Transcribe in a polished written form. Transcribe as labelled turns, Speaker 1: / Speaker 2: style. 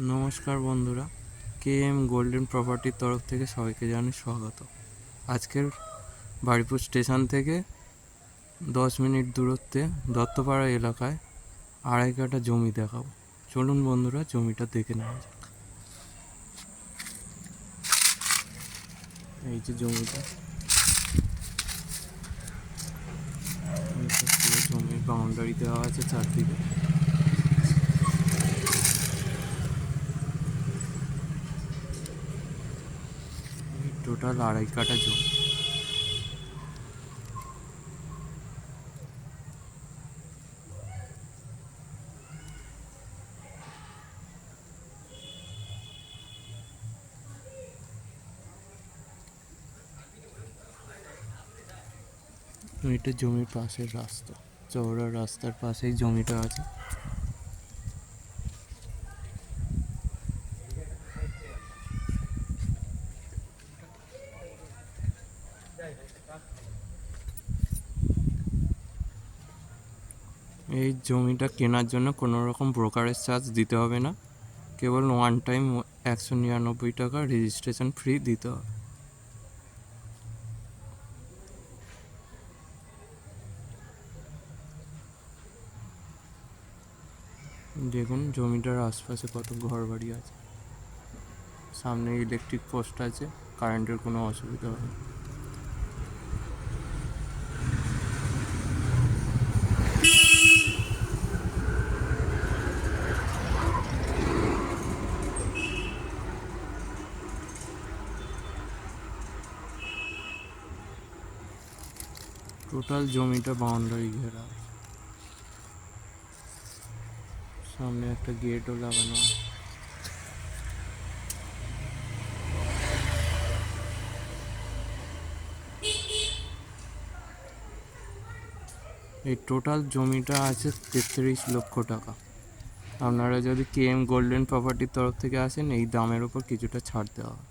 Speaker 1: নমস্কার বন্ধুরা, KM golden প্রপার্টির তরফ থেকে সবাইকে জানাই স্বাগত। আজকের বারুইপুর স্টেশন থেকে 10 মিনিট দূরত্বে দত্তপাড়া এলাকায় 2.5 কাঠা জমি দেখাবো। চলুন বন্ধুরা, জমিটা দেখে নেওয়া যাক। এই যে জমিটা, পুরো জমির বাউন্ডারি দেওয়া আছে চারদিকে। টোটাল 2.5 কাঠা জমি। এটা জমির পাশের রাস্তা, চওড়া রাস্তার পাশেই জমিটা আছে। এই জমিটা কেনার জন্য কোনো রকম ব্রোকারেজ চার্জ দিতে হবে না, কেবল ওয়ান টাইম 199 টাকা রেজিস্ট্রেশন ফ্রি দিতে হবে। দেখুন জমিটার আশপাশে কত ঘর বাড়ি আছে, সামনে ইলেকট্রিক পোস্ট আছে, কারেন্টের কোনো অসুবিধা হবে না। টোটাল জমিটা বাউন্ডারি ঘেরা, সামনে একটা গেটও লাগানো আছে। এই টোটাল জমিটা আছে 33 লক্ষ টাকা। আপনারা যদি KM গোল্ডেন প্রপার্টির তরফ থেকে আসেন, এই দামের ওপর কিছুটা ছাড় দেওয়া হবে।